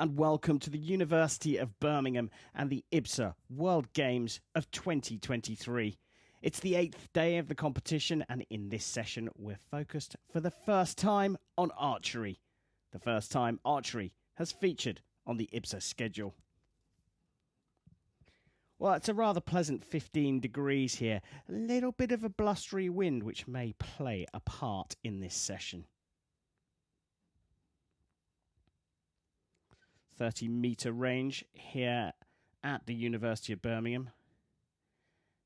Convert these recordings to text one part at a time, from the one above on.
and welcome to the University of Birmingham and the IBSA World Games of 2023. It's the 8th day of the competition, and in this session we're focused for the first time on archery. The first time archery has featured on the IBSA schedule. Well, it's a rather pleasant 15 degrees here. A little bit of a blustery wind which may play a part in this session. 30-metre range here at the University of Birmingham.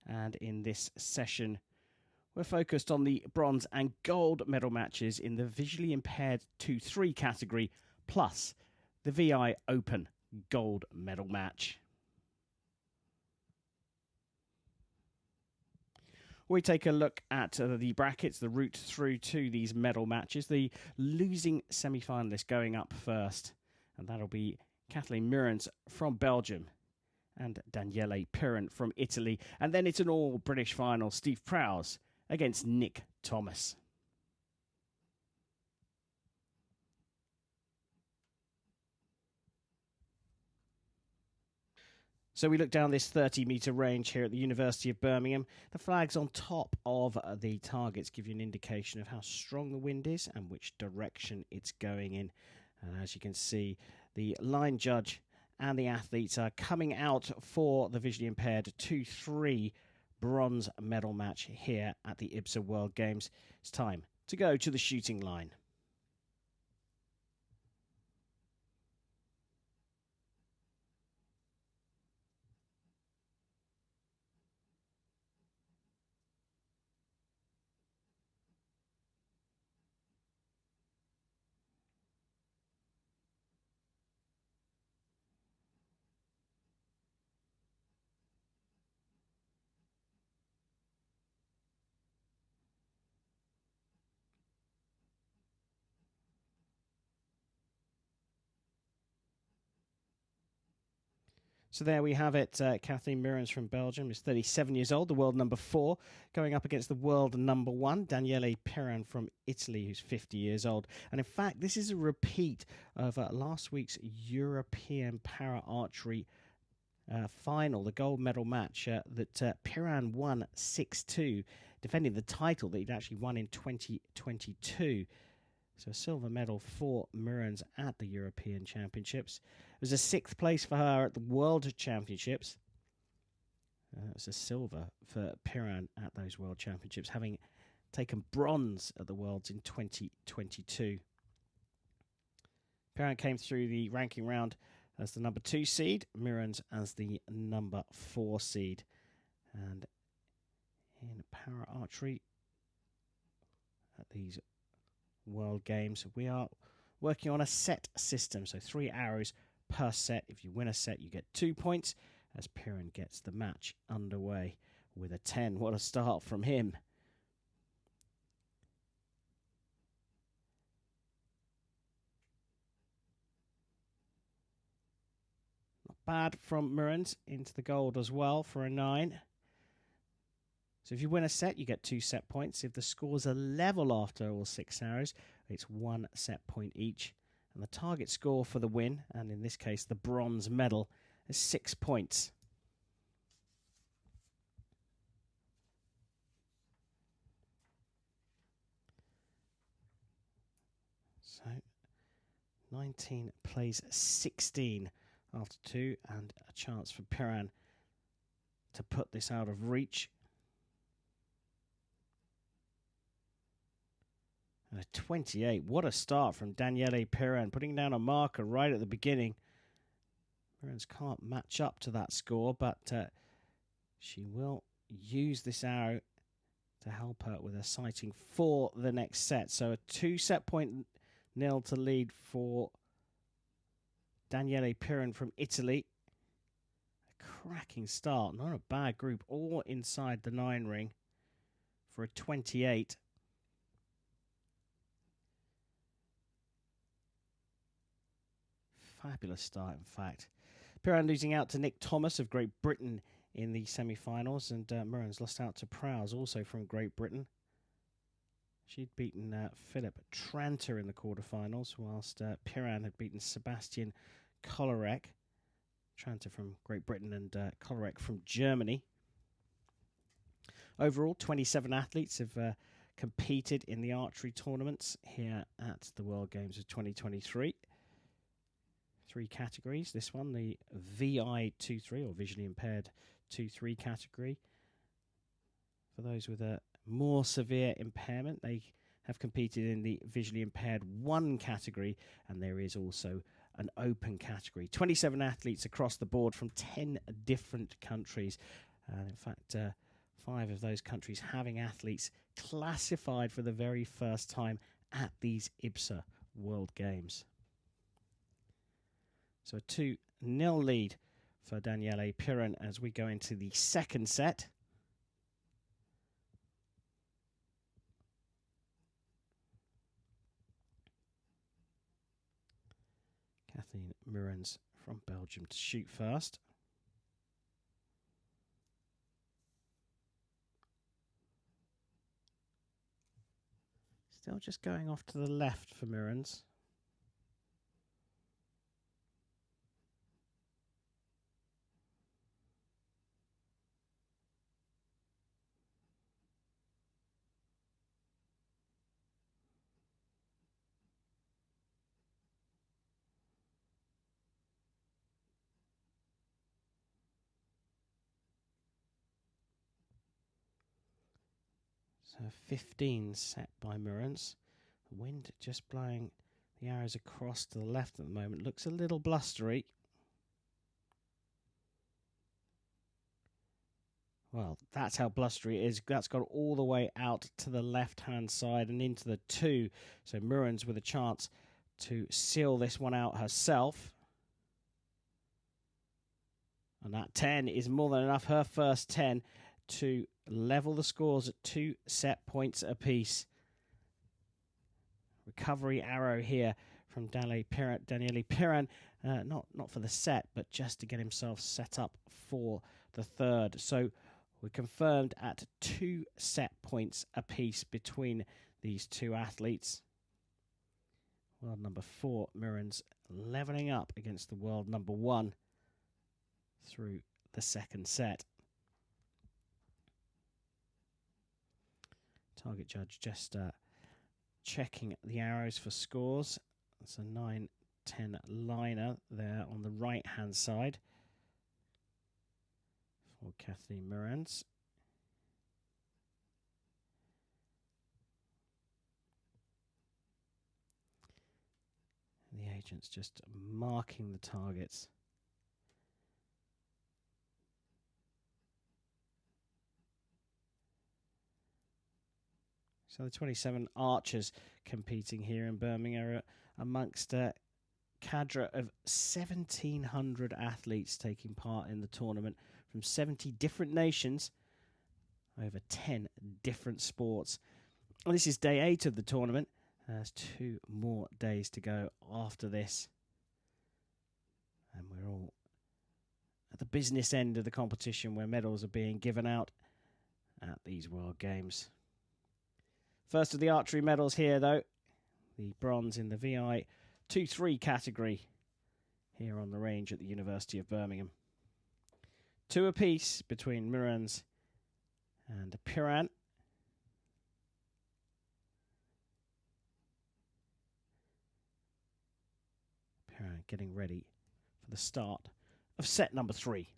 And in this session, we're focused on the bronze and gold medal matches in the visually impaired 2-3 category, plus the VI Open gold medal match. We take a look at the brackets, the route through to these medal matches. The losing semi-finalist going up first, and that'll be Kathleen Murrens from Belgium and Daniele Piran from Italy. And then it's an all-British final, Steve Prowse against Nick Thomas. So we look down this 30-metre range here at the University of Birmingham. The flags on top of the targets give you an indication of how strong the wind is and which direction it's going in. And as you can see, the line judge and the athletes are coming out for the visually impaired 2-3 bronze medal match here at the IBSA World Games. It's time to go to the shooting line. So there we have it. Kathleen Murrens from Belgium is 37 years old, the world number 4, going up against the world number 1, Daniele Piran from Italy, who's 50 years old. And in fact, this is a repeat of last week's European para-archery final, the gold medal match that Piran won 6-2, defending the title that he'd actually won in 2022. So a silver medal for Murrens at the European Championships. It was a 6th place for her at the World Championships. It was a silver for Piran at those World Championships, having taken bronze at the Worlds in 2022. Piran came through the ranking round as the number 2 seed, Murrens as the number 4 seed. And in para archery at these World Games, we are working on a set system, so 3 arrows per set. If you win a set, you get 2 points, as Piran gets the match underway with a 10. What a start from him. Not bad from Murrens, into the gold as well for a 9. So if you win a set, you get 2 set points. If the scores are level after all 6 arrows, it's 1 set point each. And the target score for the win, and in this case the bronze medal, is 6 points. So 19 plays 16 after 2, and a chance for Piran to put this out of reach. And a 28. What a start from Daniele Piran, putting down a marker right at the beginning. Murrens can't match up to that score, but she will use this arrow to help her with her sighting for the next set. So a 2 set point nil to lead for Daniele Piran from Italy. A cracking start, not a bad group, all inside the 9 ring for a 28. Fabulous start, in fact. Piran losing out to Nick Thomas of Great Britain in the semi-finals, and Murrens lost out to Prowse, also from Great Britain. She'd beaten Philip Tranter in the quarterfinals, whilst Piran had beaten Sebastian Kolarek. Tranter from Great Britain and Kolarek from Germany. Overall, 27 athletes have competed in the archery tournaments here at the World Games of 2023. 3 categories. This one, the VI2 or visually impaired 2-3 category. For those with a more severe impairment, they have competed in the visually impaired 1 category, and there is also an open category. 27 athletes across the board from 10 different countries. In fact, 5 of those countries having athletes classified for the very first time at these IBSA World Games. So a 2-0 lead for Daniele Piran as we go into the second set. Kathleen Murans from Belgium to shoot first. Still just going off to the left for Murans. So 15 set by Murans. The wind just blowing the arrows across to the left at the moment. Looks a little blustery. Well, that's how blustery it is. That's got all the way out to the left-hand side and into the 2. So Murans with a chance to seal this one out herself. And that 10 is more than enough. Her first 10 to level the scores at 2 set points apiece. Recovery arrow here from Daniele Piran. Not for the set, but just to get himself set up for the third. So we're confirmed at 2 set points apiece between these 2 athletes. World number 4, Murans, levelling up against the world number 1 through the second set. Target judge just checking the arrows for scores. That's a 9-10 liner there on the right-hand side for Kathleen Murans. And the agent's just marking the targets. So the 27 archers competing here in Birmingham are amongst a cadre of 1,700 athletes taking part in the tournament from 70 different nations, over 10 different sports. And this is day 8 of the tournament. There's 2 more days to go after this. And we're all at the business end of the competition where medals are being given out at these World Games. First of the archery medals here, though, the bronze in the VI 2-3 category here on the range at the University of Birmingham. 2 apiece between Murans and Piran. Piran getting ready for the start of set number 3.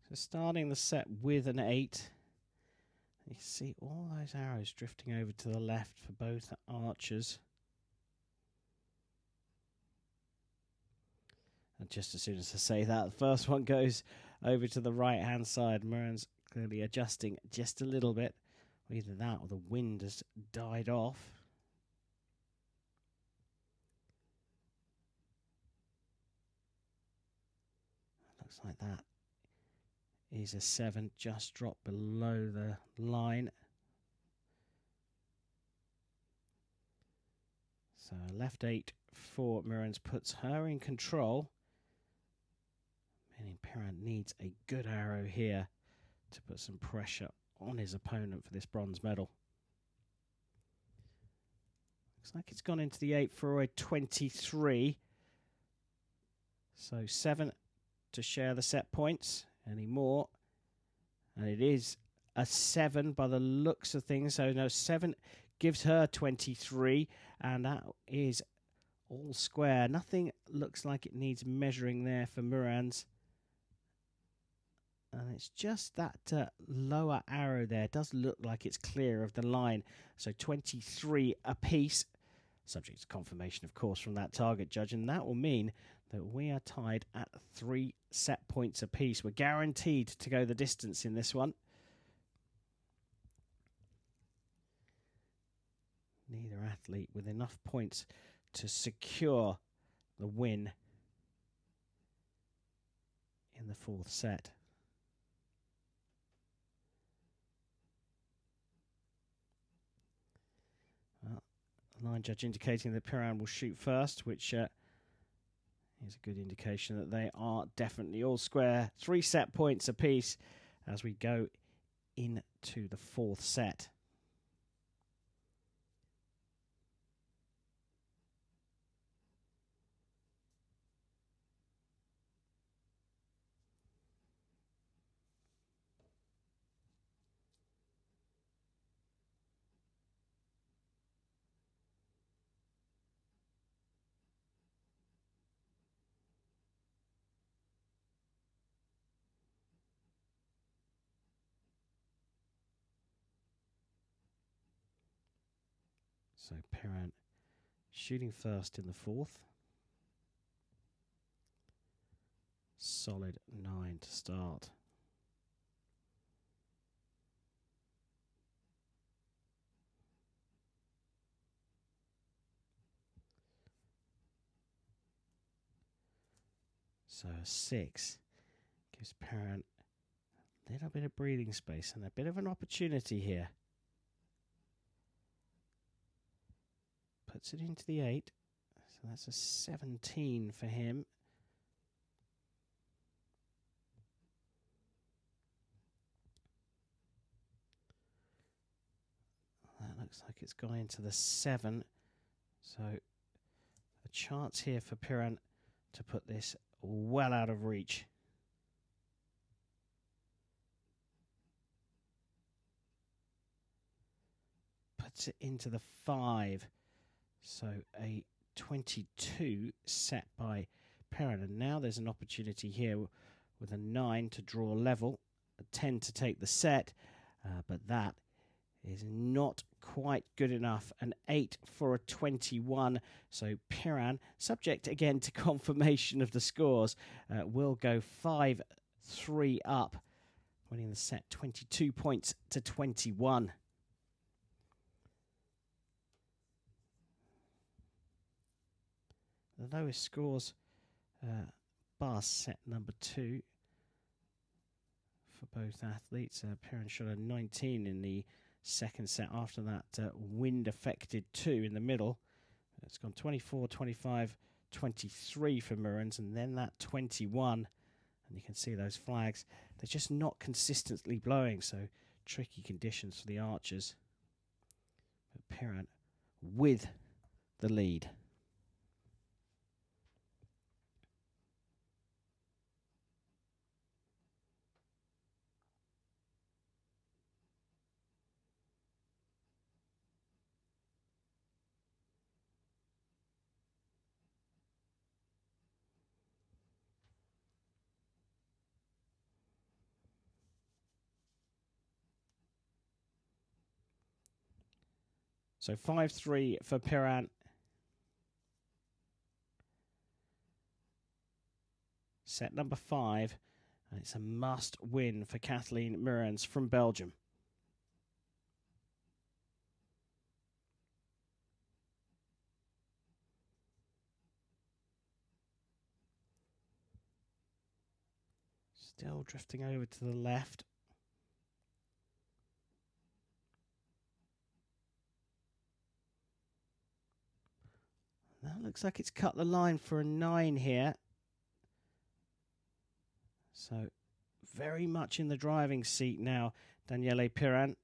So starting the set with an 8. You see all those arrows drifting over to the left for both archers. And just as soon as I say that, the first one goes over to the right-hand side. Murren's clearly adjusting just a little bit. Either that or the wind has died off. Looks like that is a 7, just dropped below the line. So left 8 for Murren's puts her in control. Meaning Perrin needs a good arrow here to put some pressure on his opponent for this bronze medal. Looks like it's gone into the 8 for a 23. So 7 to share the set points. Any more? And it is a 7 by the looks of things. So no, 7 gives her 23. And that is all square. Nothing looks like it needs measuring there for Murren's. And it's just that lower arrow there. It does look like it's clear of the line. So 23 apiece. Subject to confirmation, of course, from that target judge. And that will mean that we are tied at 3 set points apiece. We're guaranteed to go the distance in this one. Neither athlete with enough points to secure the win in the 4th set. Well, the line judge indicating that Perrin will shoot first, which is a good indication that they are definitely all square. 3 set points apiece as we go into the 4th set. So Perrin shooting first in the 4th. Solid 9 to start. So a 6 gives Perrin a little bit of breathing space and a bit of an opportunity here. Puts it into the 8. So that's a 17 for him. That looks like it's gone into the 7. So a chance here for Perrin to put this well out of reach. Puts it into the 5. So a 22 set by Perrin. And now there's an opportunity here with a 9 to draw level, a 10 to take the set, but that is not quite good enough. An 8 for a 21. So Perrin, subject again to confirmation of the scores, will go 5-3 up, winning the set 22 points to 21. The lowest scores bar set number 2 for both athletes. Perrin shot a 19 in the 2nd set. After that, wind affected 2 in the middle. It's gone 24, 25, 23 for Murren's, and then that 21. And you can see those flags. They're just not consistently blowing, so tricky conditions for the archers. But Perrin with the lead. So 5-3 for Perrin. set number 5. And it's a must win for Kathleen Meurens from Belgium. Still drifting over to the left. That looks like it's cut the line for a 9 here. So very much in the driving seat now, Daniele Piran.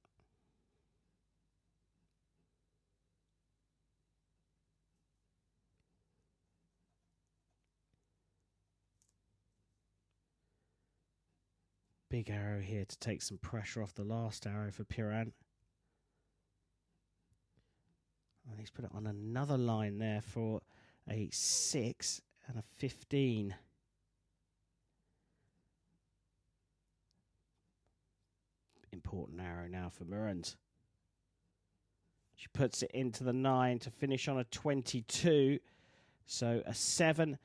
Big arrow here to take some pressure off the last arrow for Piran. And he's put it on another line there for a 6 and a 15. Important arrow now for Meurens. She puts it into the 9 to finish on a 22. So a 7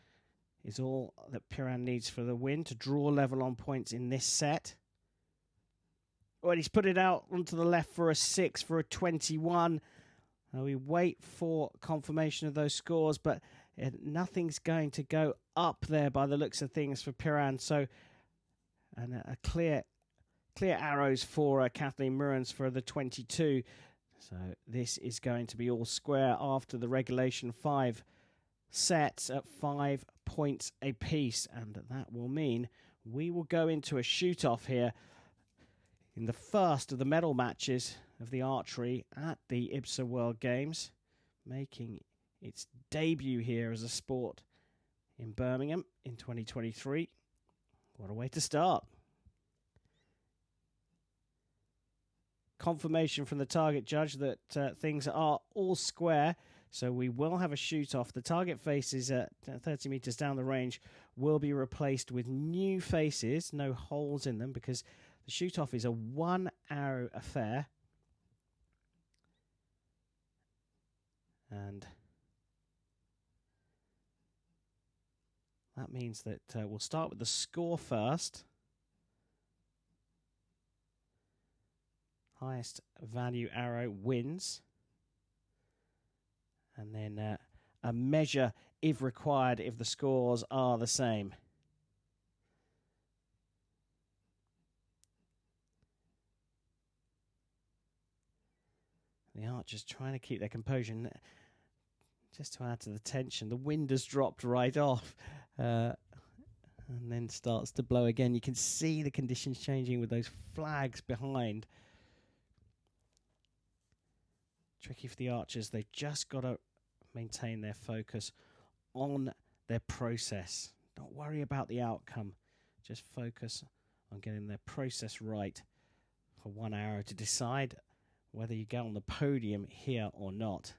is all that Piran needs for the win to draw level on points in this set. Well, he's put it out onto the left for a 6 for a 21. We wait for confirmation of those scores, but nothing's going to go up there by the looks of things for Piran. So, and a clear arrows for Kathleen Meurens for the 22. So this is going to be all square after the regulation 5 sets at 5 points apiece, and that will mean we will go into a shoot-off here in the first of the medal matches of the archery at the IBSA World Games, making its debut here as a sport in Birmingham in 2023. What a way to start. Confirmation from the target judge that things are all square, so we will have a shoot-off. The target faces at 30 metres down the range will be replaced with new faces, no holes in them, because the shoot-off is a 1-arrow affair. And that means that we'll start with the score first. Highest value arrow wins. And then a measure if required if the scores are the same. The archers trying to keep their composure. Just to add to the tension, the wind has dropped right off and then starts to blow again. You can see the conditions changing with those flags behind. Tricky for the archers. They've just got to maintain their focus on their process. Don't worry about the outcome. Just focus on getting their process right for 1 arrow to decide whether you go on the podium here or not.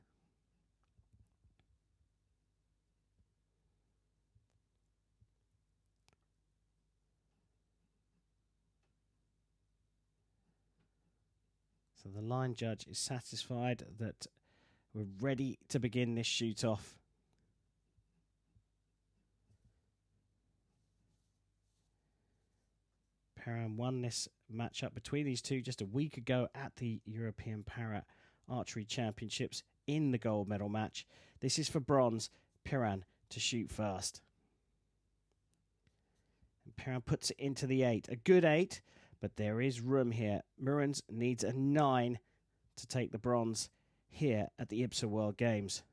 So the line judge is satisfied that we're ready to begin this shoot-off. Piran won this matchup between these two just a week ago at the European Para Archery Championships in the gold medal match. This is for bronze. Piran to shoot first. And Piran puts it into the 8. A good 8. But there is room here. Meurens needs a 9 to take the bronze here at the IBSA World Games.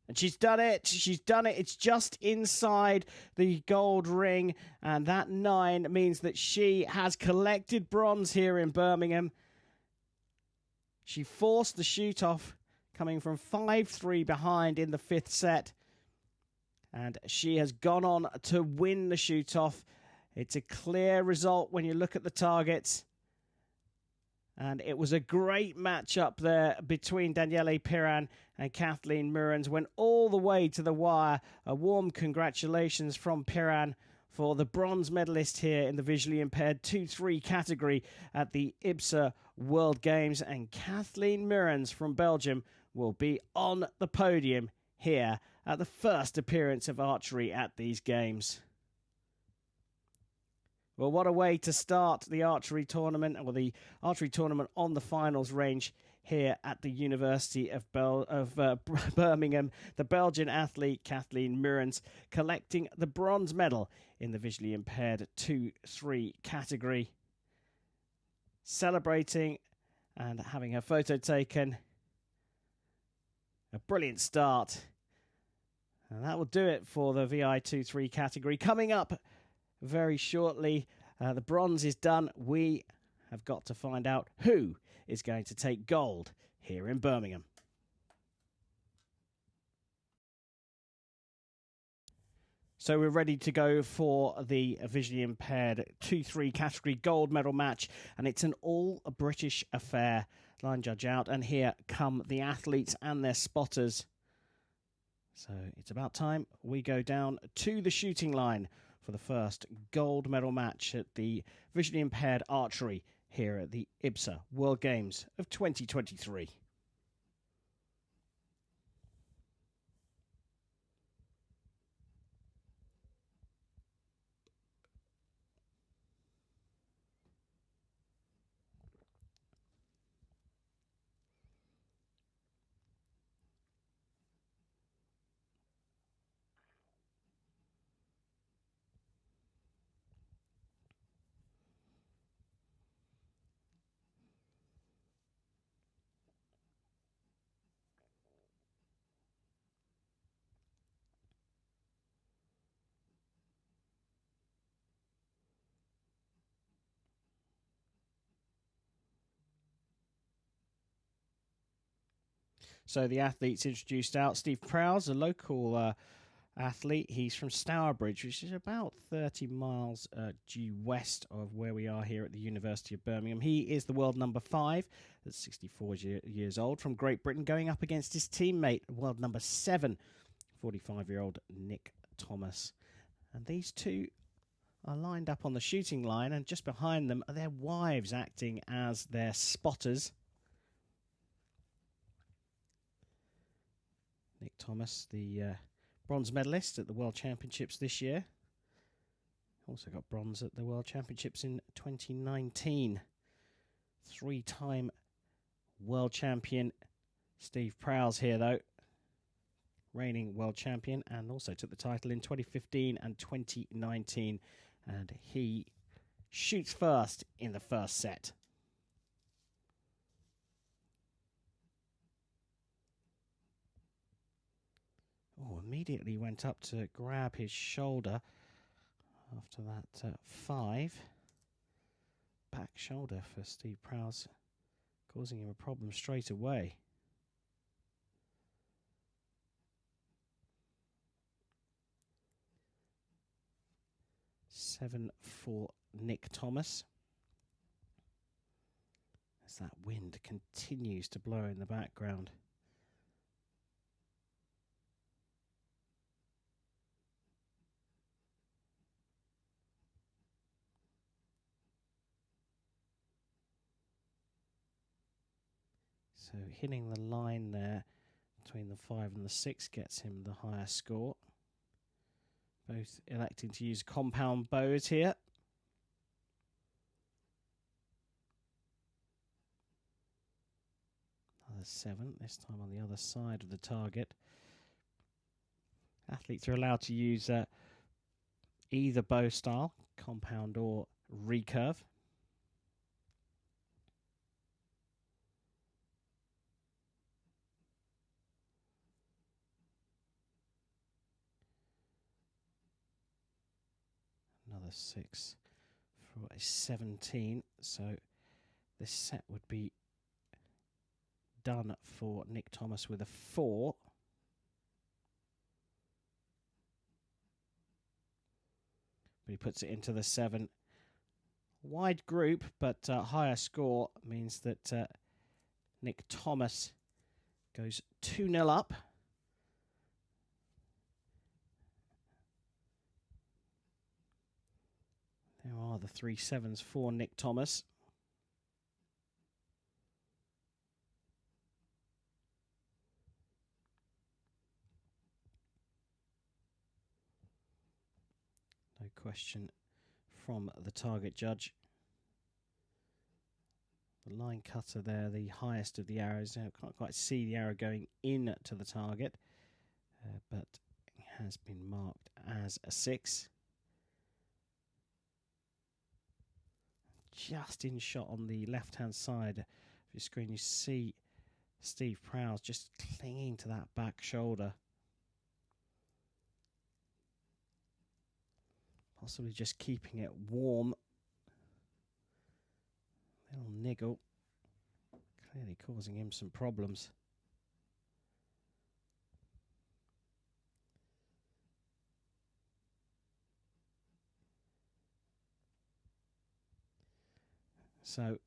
And she's done it. She's done it. It's just inside the gold ring. And that 9 means that she has collected bronze here in Birmingham. She forced the shoot-off, coming from 5-3 behind in the 5th set. And she has gone on to win the shoot-off. It's a clear result when you look at the targets. And it was a great match-up there between Daniele Piran and Kathleen Meurens. Went all the way to the wire. A warm congratulations from Piran for the bronze medalist here in the visually impaired 2-3 category at the IBSA World Games. And Kathleen Meurens from Belgium will be on the podium here at the first appearance of archery at these games. Well, what a way to start the archery tournament, or the archery tournament on the finals range here at the University of Birmingham. The Belgian athlete Kathleen Meurens collecting the bronze medal in the visually impaired 2-3 category. Celebrating and having her photo taken. A brilliant start. And that will do it for the VI2-3 category. Coming up very shortly, the bronze is done. We have got to find out who is going to take gold here in Birmingham. So we're ready to go for the visually impaired 2-3 category gold medal match, and it's an all-British affair. Line judge out, and here come the athletes and their spotters. So it's about time we go down to the shooting line for the first gold medal match at the visually impaired archery here at the IBSA World Games of 2023. So the athletes introduced out. Steve Prowse, a local athlete. He's from Stourbridge, which is about 30 miles due west of where we are here at the University of Birmingham. He is the world number 5, that's 64 years old, from Great Britain, going up against his teammate, world number 7, 45-year-old Nick Thomas. And these two are lined up on the shooting line, and just behind them are their wives acting as their spotters. Nick Thomas, the bronze medalist at the World Championships this year. Also got bronze at the World Championships in 2019. 3-time world champion Steve Prowse here, though. Reigning world champion, and also took the title in 2015 and 2019. And he shoots first in the first set. Oh, immediately went up to grab his shoulder after that 5. Back shoulder for Steve Prowse, causing him a problem straight away. Seven for Nick Thomas. As that wind continues to blow in the background. So hitting the line there between the 5 and the 6 gets him the higher score. Both electing to use compound bows here. Another 7, this time on the other side of the target. Athletes are allowed to use either bow style, compound or recurve. Another 6 for a 17. So this set would be done for Nick Thomas with a 4. But he puts it into the 7. Wide group, but higher score means that Nick Thomas goes 2-0 up. There are the 3 7s for Nick Thomas. question from the target judge. The line cutter there, the highest of the arrows. Now can't quite see the arrow going in to the target, but it has been marked as a 6. Just in shot on the left-hand side of your screen, you see Steve Prowse just clinging to that back shoulder. Possibly just keeping it warm. Little niggle. Clearly causing him some problems. So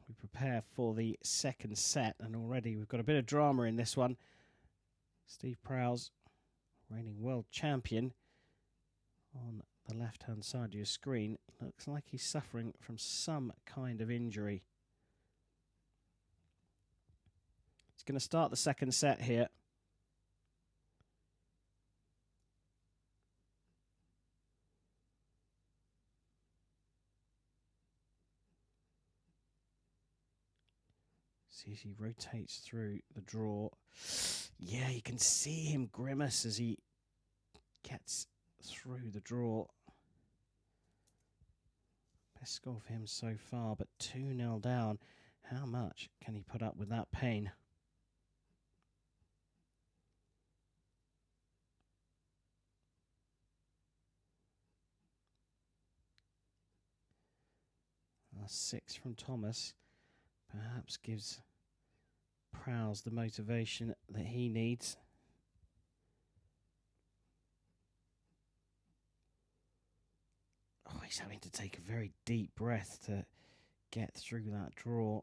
we prepare for the second set, and already we've got a bit of drama in this one. Steve Prowse, reigning world champion, on the left-hand side of your screen. Looks like he's suffering from some kind of injury. He's going to start the second set here. See as he rotates through the draw. Yeah, you can see him grimace as he gets through the draw. Best score for him so far, but 2-0 down. How much can he put up with that pain? A 6 from Thomas perhaps gives Prowse the motivation that he needs. Oh, he's having to take a very deep breath to get through that draw.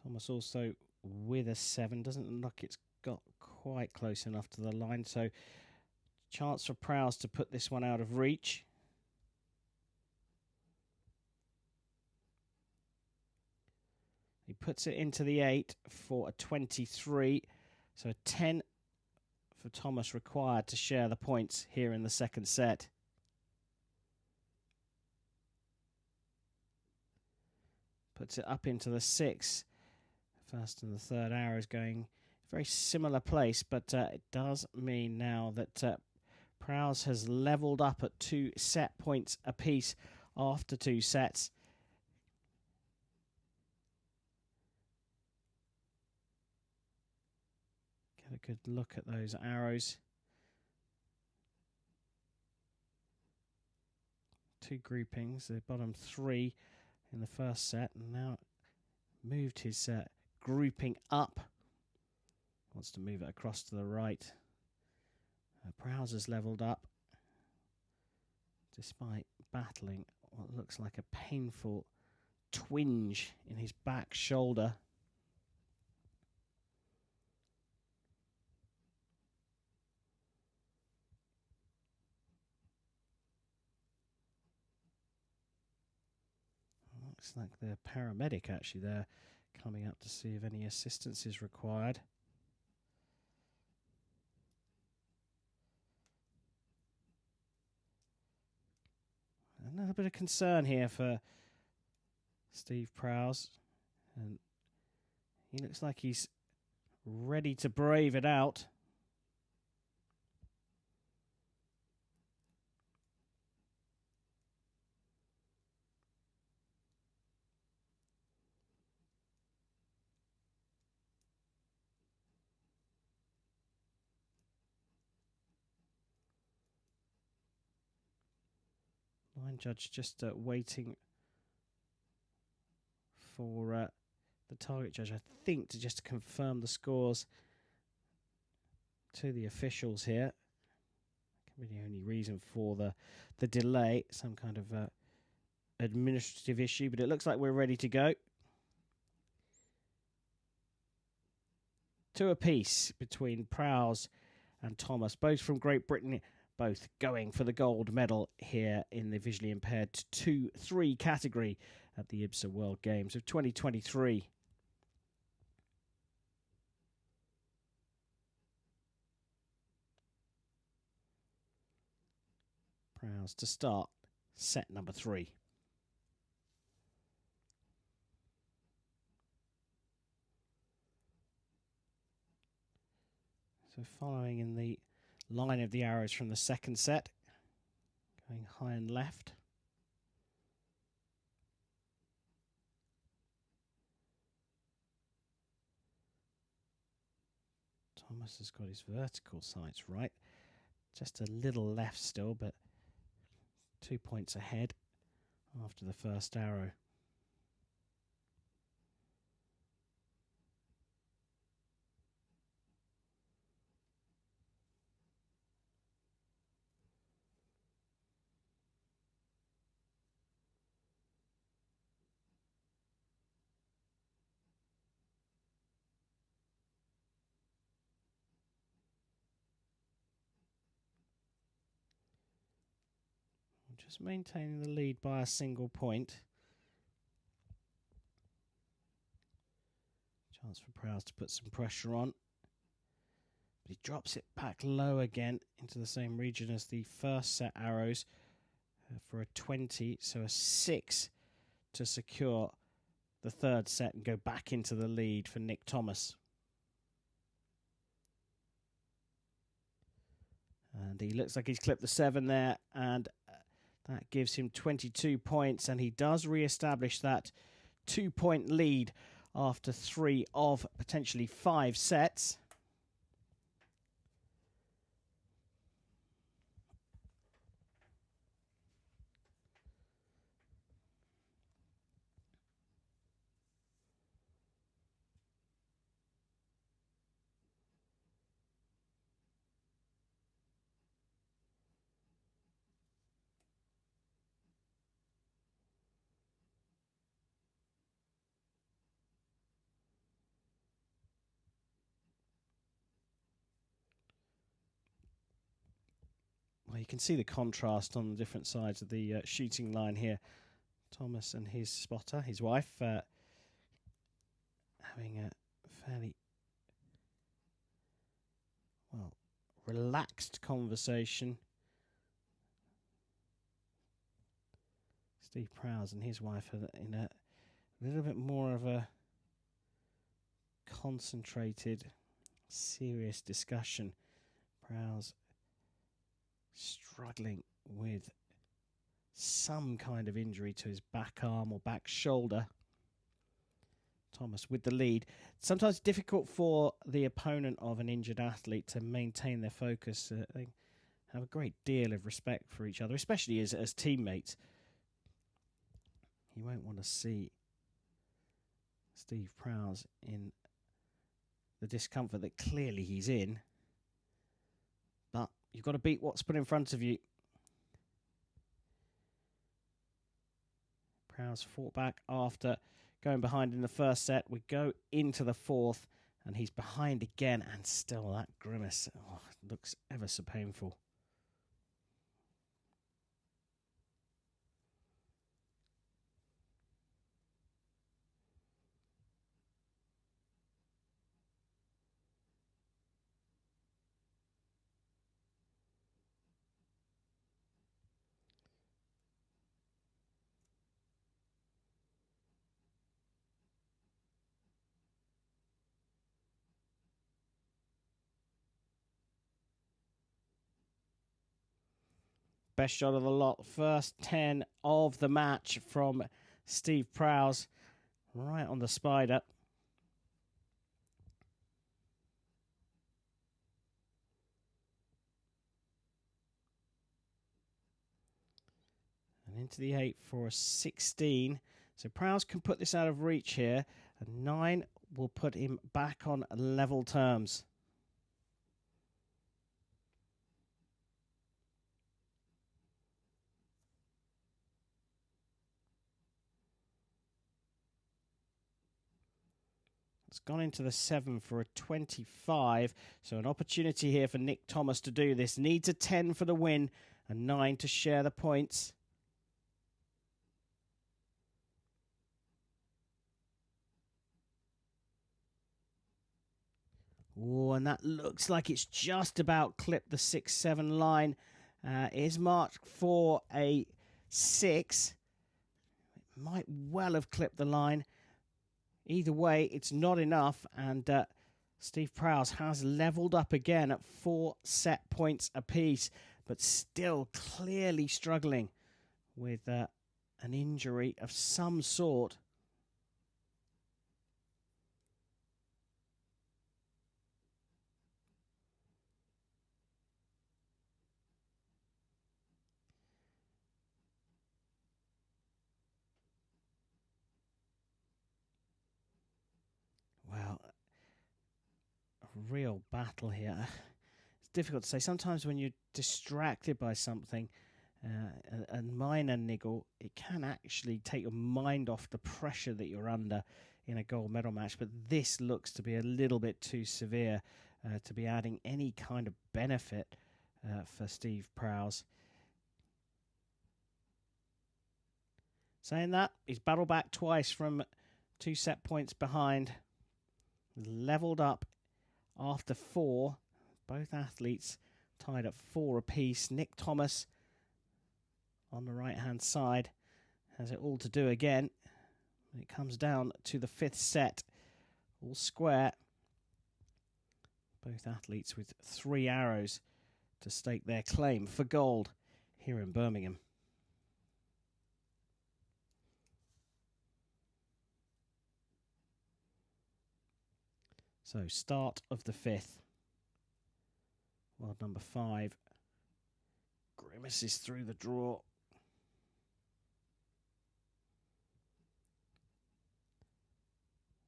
Thomas also with a 7. Doesn't look like it's got quite close enough to the line, so chance for Prowse to put this one out of reach. He puts it into the 8 for a 23, so a 10 for Thomas required to share the points here in the second set. Puts it up into the 6. First and the third arrows going very similar place, but it does mean now that Prowse has levelled up at 2 set points apiece after 2 sets. Get a good look at those arrows. 2 groupings, the bottom 3 in the first set, and now moved his grouping up. Wants to move it across to the right. Prowse has levelled up despite battling what looks like a painful twinge in his back shoulder. Looks like the paramedic actually there coming up to see if any assistance is required. Another bit of concern here for Steve Prowse, and he looks like he's ready to brave it out. Line judge just waiting for the target judge, I think, to just confirm the scores to the officials here. Can be the only reason for the delay, some kind of administrative issue, but it looks like we're ready to go. 2 apiece between Prowse and Thomas, both from Great Britain, both going for the gold medal here in the visually impaired 2-3 category at the IBSA World Games of 2023. Prowse to start set number 3. So following in the line of the arrows from the second set, going high and left. Thomas has got his vertical sights right. Just a little left still, but 2 points ahead after the first arrow. Just maintaining the lead by a single point. Chance for Prowse to put some pressure on. But he drops it back low again into the same region as the first set arrows for a 20. So a 6 to secure the third set and go back into the lead for Nick Thomas. And he looks like he's clipped the 7 there, and that gives him 22 points, and he does re-establish that 2-point lead after 3 of potentially 5 sets. Well, you can see the contrast on the different sides of the shooting line here. Thomas and his spotter, his wife, having a fairly, well, relaxed conversation. Steve Prowse and his wife are in a little bit more of a concentrated, serious discussion. Prowse struggling with some kind of injury to his back arm or back shoulder. Thomas with the lead. Sometimes difficult for the opponent of an injured athlete to maintain their focus. They have a great deal of respect for each other, especially as teammates. You won't want to see Steve Prowse in the discomfort that clearly he's in. But you've got to beat what's put in front of you. Prowse fought back after going behind in the first set. We go into the fourth, and he's behind again, and still that grimace looks ever so painful. Best shot of the lot. First 10 of the match from Steve Prowse. Right on the spider. And into the 8 for a 16. So Prowse can put this out of reach here. And 9 will put him back on level terms. It's gone into the 7 for a 25. So an opportunity here for Nick Thomas to do this. Needs a 10 for the win and 9 to share the points. Oh, and that looks like it's just about clipped the 6-7 line. It is marked for a 6. It might well have clipped the line. Either way, it's not enough, and Steve Prowse has levelled up again at 4 set points apiece, but still clearly struggling with an injury of some sort. Well, a real battle here. It's difficult to say. Sometimes when you're distracted by something, a minor niggle, it can actually take your mind off the pressure that you're under in a gold medal match. But this looks to be a little bit too severe to be adding any kind of benefit for Steve Prowse. Saying that, he's battled back twice from 2 set points behind. Levelled up after 4. Both athletes tied at 4 apiece. Nick Thomas on the right-hand side has it all to do again. It comes down to the 5th set. All square. Both athletes with 3 arrows to stake their claim for gold here in Birmingham. So, start of the 5th. World number 5 grimaces through the draw.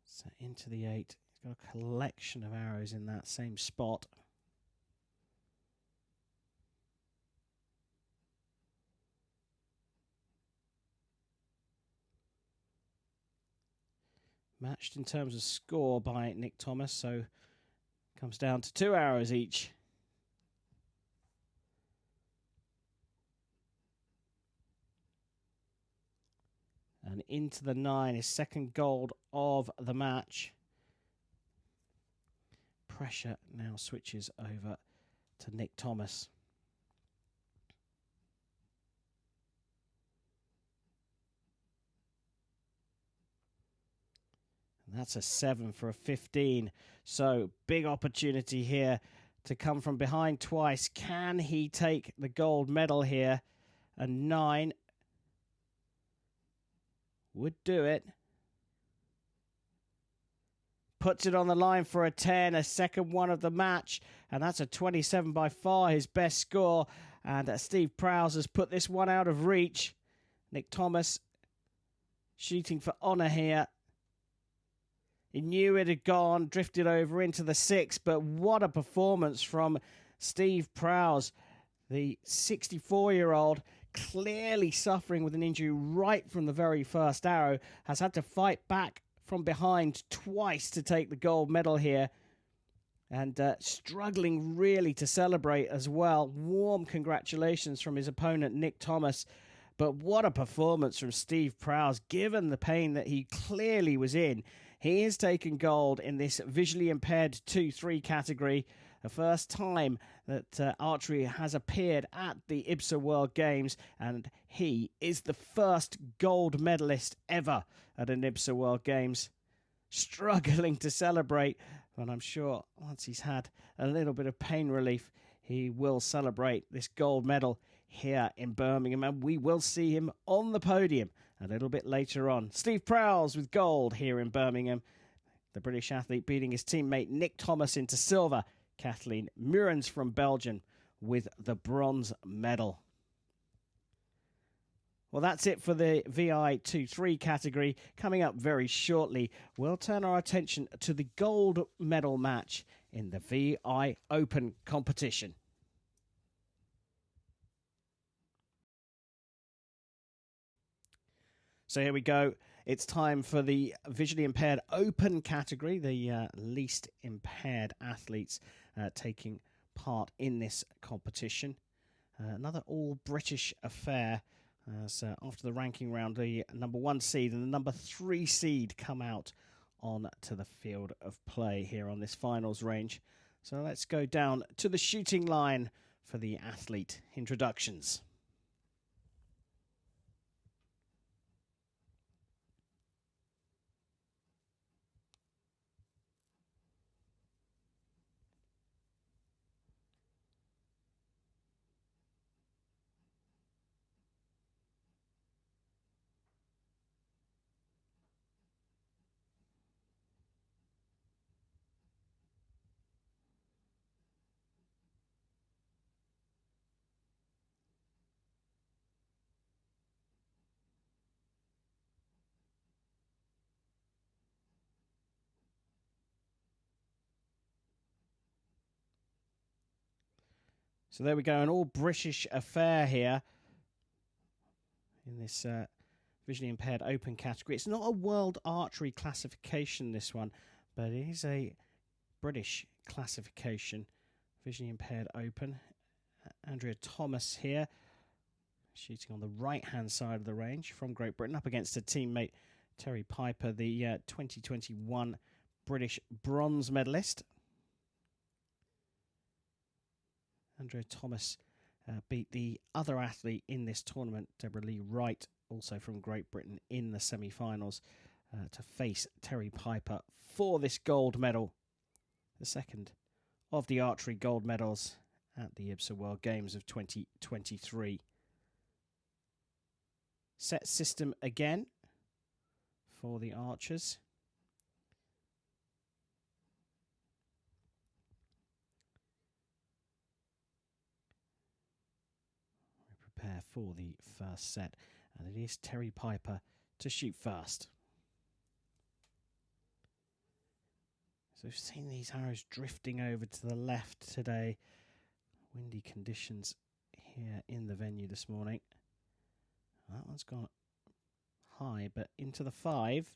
So, into the 8. He's got a collection of arrows in that same spot. Matched in terms of score by Nick Thomas, so comes down to 2 arrows each. And into the 9, his second gold of the match. Pressure now switches over to Nick Thomas. That's a 7 for a 15. So big opportunity here to come from behind twice. Can he take the gold medal here? A 9 would do it. Puts it on the line for a 10, a second one of the match. And that's a 27 by far, his best score. And Steve Prowse has put this one out of reach. Nick Thomas shooting for honour here. He knew it had gone, drifted over into the 6, but what a performance from Steve Prowse, the 64-year-old, clearly suffering with an injury right from the very first arrow, has had to fight back from behind twice to take the gold medal here, and struggling really to celebrate as well. Warm congratulations from his opponent, Nick Thomas. But what a performance from Steve Prowse, given the pain that he clearly was in. He has taken gold in this visually impaired 2-3 category. The first time that archery has appeared at the IBSA World Games, and he is the first gold medalist ever at an IBSA World Games. Struggling to celebrate, but I'm sure once he's had a little bit of pain relief, he will celebrate this gold medal here in Birmingham, and we will see him on the podium a little bit later on. Steve Prowse with gold here in Birmingham. The British athlete beating his teammate Nick Thomas into silver. Kathleen Murens from Belgium with the bronze medal. Well, that's it for the VI2-3 category. Coming up very shortly, we'll turn our attention to the gold medal match in the VI Open competition. So here we go. It's time for the visually impaired open category, the least impaired athletes taking part in this competition. Another all-British affair. So after the ranking round, the number 1 seed and the number 3 seed come out on to the field of play here on this finals range. So let's go down to the shooting line for the athlete introductions. So there we go, an all-British affair here in this visually impaired open category. It's not a world archery classification, this one, but it is a British classification, visually impaired open. Andrea Thomas here, shooting on the right-hand side of the range from Great Britain, up against her teammate Terry Piper, the 2021 British bronze medalist. Andrea Thomas beat the other athlete in this tournament, Deborah Lee Wright, also from Great Britain, in the semi-finals to face Terry Piper for this gold medal, the second of the archery gold medals at the IBSA World Games of 2023. Set system again for the archers. Prepare for the first set, and it is Terry Piper to shoot first. So we've seen these arrows drifting over to the left today. Windy conditions here in the venue this morning. That one's gone high, but into the 5.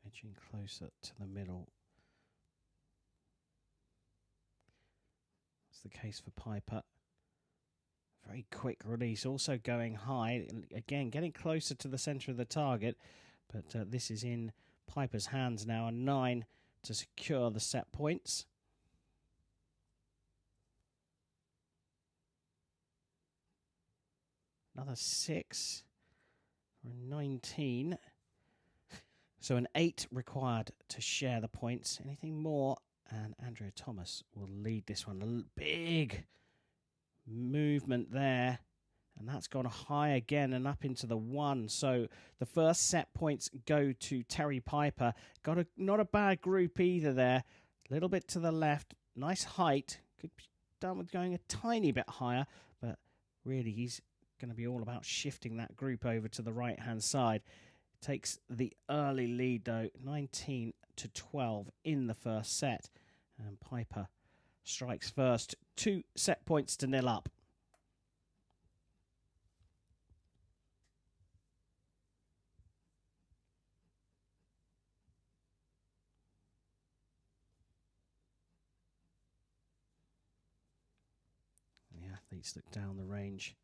Edging closer to the middle. That's the case for Piper. Very quick release, also going high. Again, getting closer to the centre of the target, but this is in Piper's hands now. A 9 to secure the set points. Another 6 for a 19. So an 8 required to share the points. Anything more, and Andrea Thomas will lead this one. A big movement there, and that's gone high again and up into the 1. So the first set points go to Terry Piper. Got not a bad group either there. A little bit to the left. Nice height. Could be done with going a tiny bit higher, but really he's going to be all about shifting that group over to the right-hand side. Takes the early lead, though, 19 to 12 in the first set. And Piper strikes first. 2 set points to 0 up. The athletes look down the range,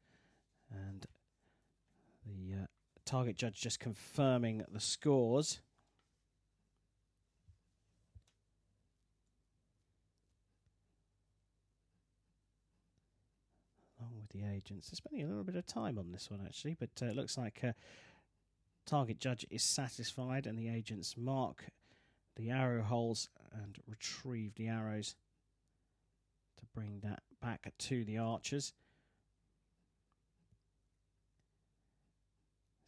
and the target judge just confirming the scores. Along with the agents. They're spending a little bit of time on this one, actually, but it looks like target judge is satisfied, and the agents mark the arrow holes and retrieve the arrows to bring that back to the archers.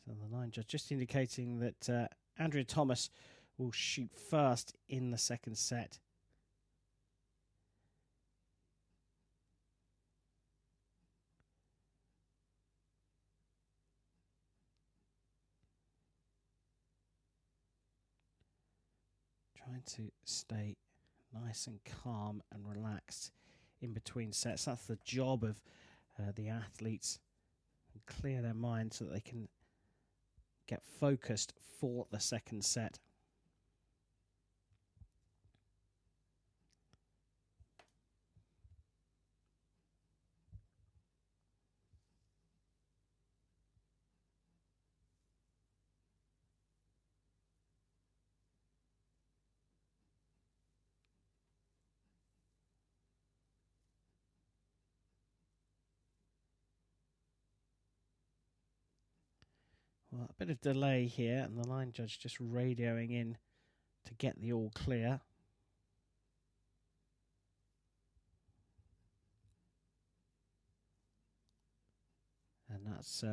So the line judge just indicating that Andrea Thomas will shoot first in the second set. Trying to stay nice and calm and relaxed in between sets. That's the job of the athletes. Clear their mind so that they can get focused for the second set. Well, a bit of delay here, and the line judge just radioing in to get the all clear. And that's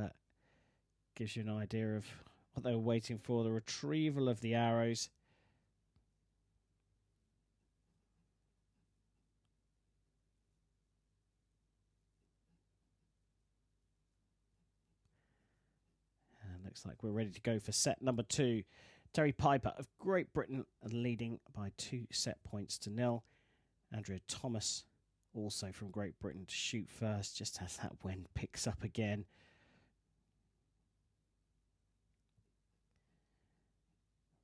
gives you an idea of what they were waiting for, the retrieval of the arrows. And looks like we're ready to go for set number 2. Terry Piper of Great Britain leading by 2 set points to 0. Andrea Thomas, also from Great Britain, to shoot first, just as that wind picks up again.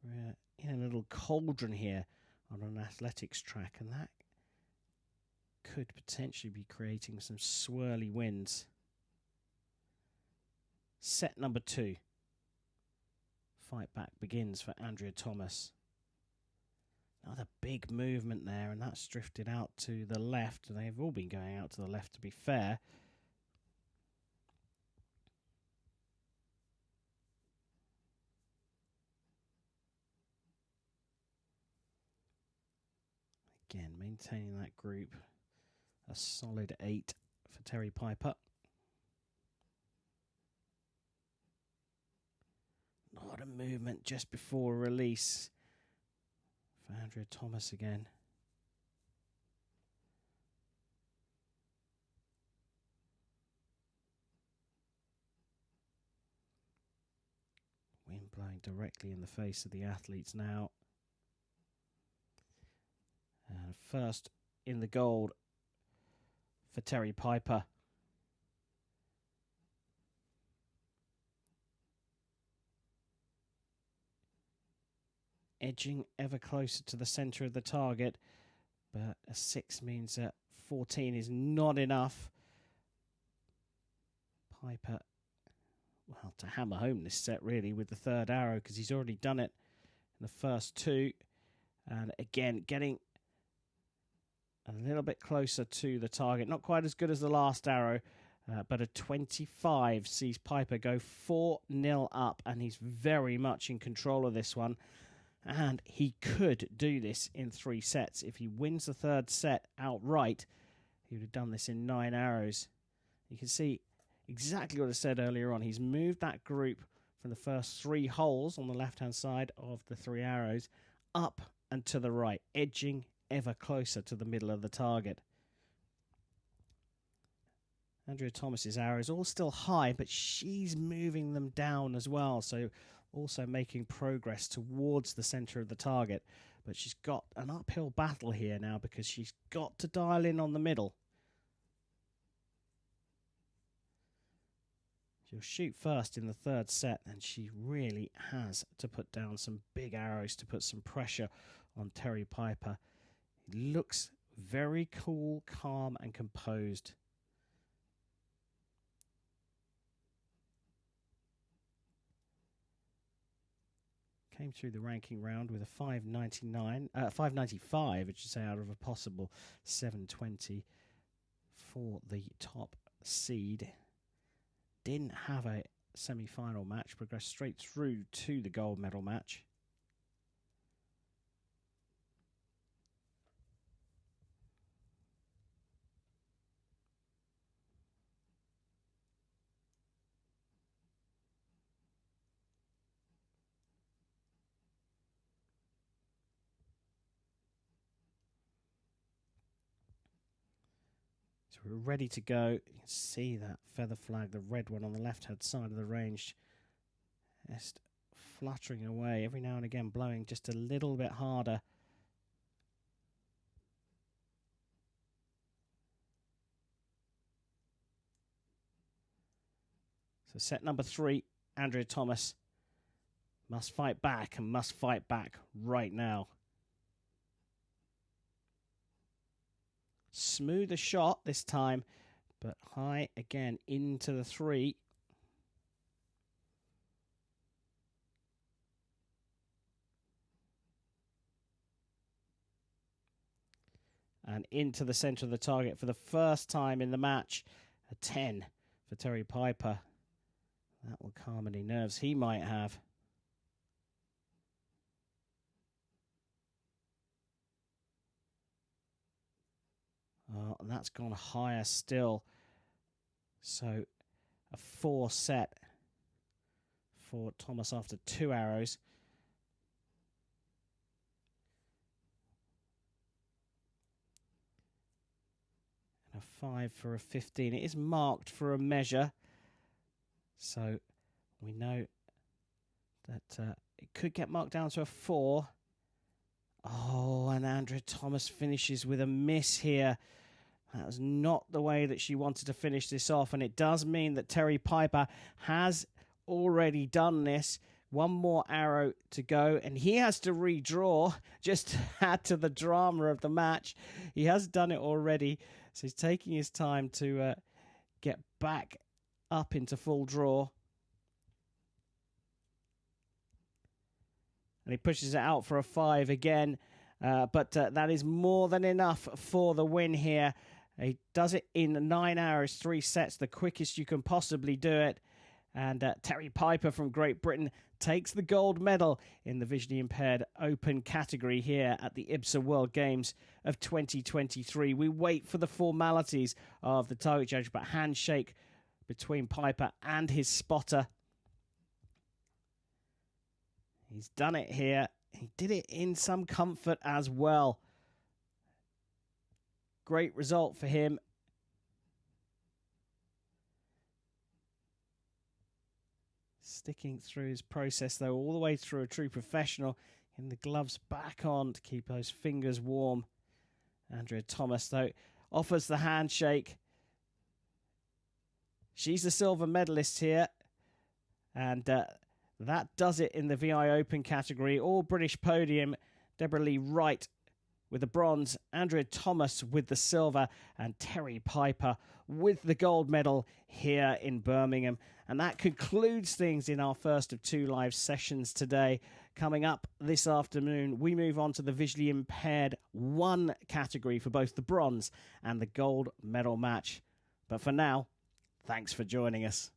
We're in a little cauldron here on an athletics track, and that could potentially be creating some swirly winds. Set number 2. Fight back begins for Andrea Thomas. Another big movement there, and that's drifted out to the left. They've all been going out to the left, to be fair. Again, maintaining that group. A solid 8 for Terry Piper. Not a movement just before release for Andrea Thomas again. Wind blowing directly in the face of the athletes now. And first in the gold for Terry Piper. Edging ever closer to the centre of the target, but a 6 means that 14 is not enough. Piper, well, to hammer home this set really with the third arrow, because he's already done it in the first 2. And again, getting a little bit closer to the target. Not quite as good as the last arrow, but a 25 sees Piper go 4-0 up, and he's very much in control of this one. And he could do this in 3 sets. If he wins the third set outright, he would have done this in 9 arrows. You can see exactly what I said earlier on. He's moved that group from the first 3 holes on the left-hand side of the 3 arrows up and to the right, edging ever closer to the middle of the target. Andrea Thomas's arrows all still high, but she's moving them down as well, so also making progress towards the centre of the target. But she's got an uphill battle here now, because she's got to dial in on the middle. She'll shoot first in the third set, and she really has to put down some big arrows to put some pressure on Terry Piper. He looks very cool, calm and composed. Came through the ranking round with a 595, I should say, out of a possible 720 for the top seed. Didn't have a semi-final match, progressed straight through to the gold medal match. So we're ready to go. You can see that feather flag, the red one on the left-hand side of the range, just fluttering away every now and again, blowing just a little bit harder. So set number 3, Andrea Thomas must fight back and must fight back right now. Smoother shot this time, but high again into the 3. And into the centre of the target for the first time in the match. A 10 for Terry Piper. That will calm any nerves he might have. Oh, and that's gone higher still. So a 4 set for Thomas after 2 arrows. And a 5 for a 15. It is marked for a measure. So we know that it could get marked down to a 4. Oh, and Andrea Thomas finishes with a miss here. That was not the way that she wanted to finish this off. And it does mean that Terry Piper has already done this. One more arrow to go. And he has to redraw just to add to the drama of the match. He has done it already. So he's taking his time to get back up into full draw. And he pushes it out for a 5 again. But that is more than enough for the win here. He does it in 9 hours, 3 sets, the quickest you can possibly do it. And Terry Piper from Great Britain takes the gold medal in the visually impaired open category here at the IBSA World Games of 2023. We wait for the formalities of the target judge, but handshake between Piper and his spotter. He's done it here. He did it in some comfort as well. Great result for him. Sticking through his process, though, all the way through, a true professional. In the gloves back on to keep those fingers warm. Andrea Thomas, though, offers the handshake. She's the silver medalist here. And that does it in the VI Open category. All British podium. Deborah Lee Wright with the bronze, Andrea Thomas with the silver, and Terry Piper with the gold medal here in Birmingham. And that concludes things in our first of 2 live sessions today. Coming up this afternoon, we move on to the visually impaired 1 category for both the bronze and the gold medal match. But for now, thanks for joining us.